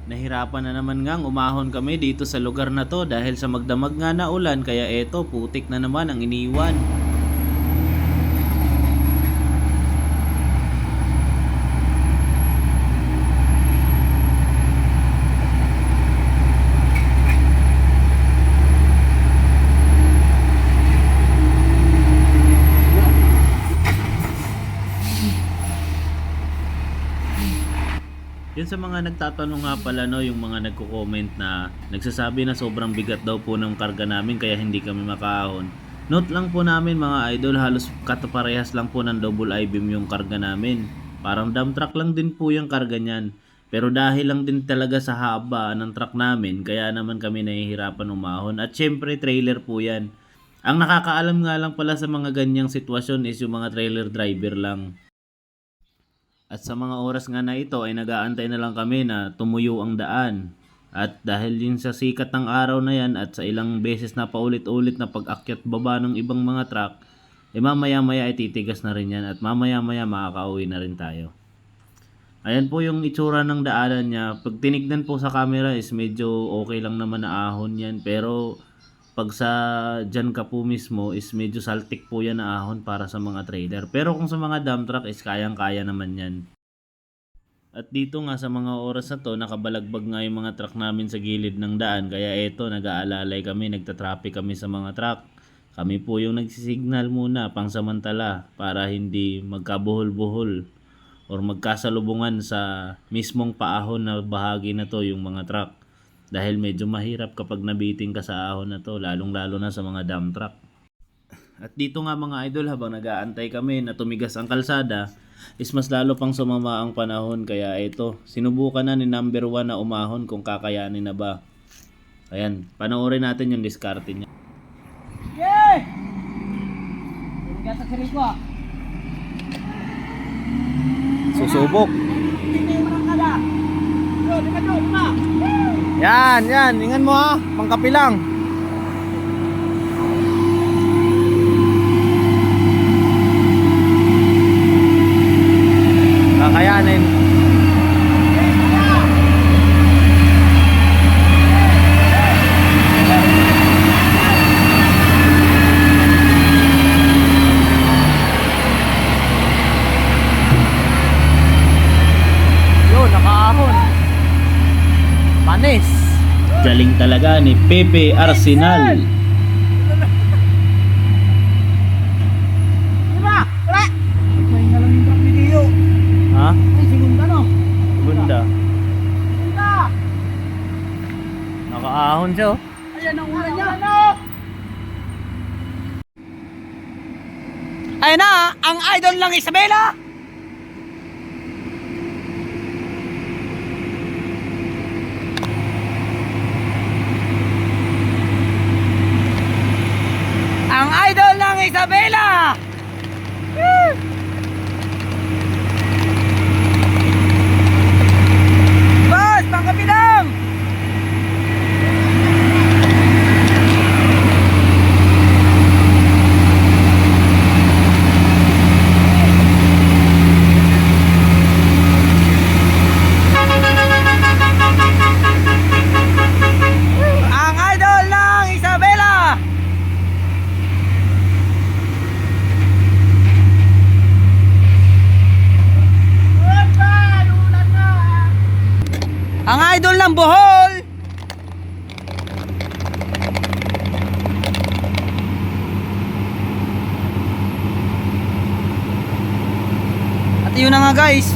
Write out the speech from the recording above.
Nahirapan na naman ngang umahon kami dito sa lugar na to dahil sa magdamag nga na ulan kaya eto putik na naman ang iniwan. Yun sa mga nagtatanong nga pala no, yung mga nagko-comment na nagsasabi na sobrang bigat daw po ng karga namin kaya hindi kami makaahon. Note lang po namin mga idol, halos kataparehas lang po ng double I-beam yung karga namin. Parang dump truck lang din po yung karga niyan. Pero dahil lang din talaga sa haba ng truck namin, kaya naman kami nahihirapan umahon. At syempre trailer po yan. Ang nakakaalam nga lang pala sa mga ganyang sitwasyon is yung mga trailer driver lang. At sa mga oras nga na ito ay nag-aantay na lang kami na tumuyo ang daan. At dahil din sa sikat ng araw na yan at sa ilang beses na paulit-ulit na pag-akyat baba ng ibang mga truck, mamaya-maya ay titigas na rin yan at mamaya-maya makakauwi na rin tayo. Ayan po yung itsura ng daanan niya. Pag tinignan po sa camera is medyo okay lang naman na ahon yan. Pero pag sa dyan ka po mismo is medyo saltik po yan na ahon para sa mga trailer. Pero kung sa mga dump truck is kayang-kaya naman yan. At dito nga sa mga oras na to, nakabalagbag nga yung mga truck namin sa gilid ng daan. Kaya eto, nag-aalalay kami, nagtatraffic kami sa mga truck. Kami po yung nagsisignal muna, pangsamantala, para hindi magkabuhol-buhol or magkasalubungan sa mismong paahon na bahagi na to yung mga truck. Dahil medyo mahirap kapag nabiting ka sa ahon na to, lalong-lalo na sa mga dump truck. At dito nga mga idol, habang nag-aantay kami na tumigas ang kalsada, is mas lalo pang sumama ang panahon. Kaya ito, sinubukan na ni number 1 na umahon kung kakayanin na ba. Ayan, panoorin natin yung diskarte niya. Yay! Kaya sa sarili ko ah. Susubok. Hindi mo lang kada. Lima. Yan, ingan mo ha, pangkapi lang. Kakayanin. Yun, nakaahon. Panis. Galing talaga ni Pepe Arsenal. Diba? Wala! Magpahinga lang yung truck ni Dio. Ha? Ay, sigunda no? Ganda. Sigunda! Nakaahon siya oh. Ayan ang ulan niya. Ayan na, ang idol ng Isabela! Ang idol ng Isabela! Woo! Boss, pangkapi lang! Ang idol ng Isabela! Ang idol ng Bohol! At yun na nga guys,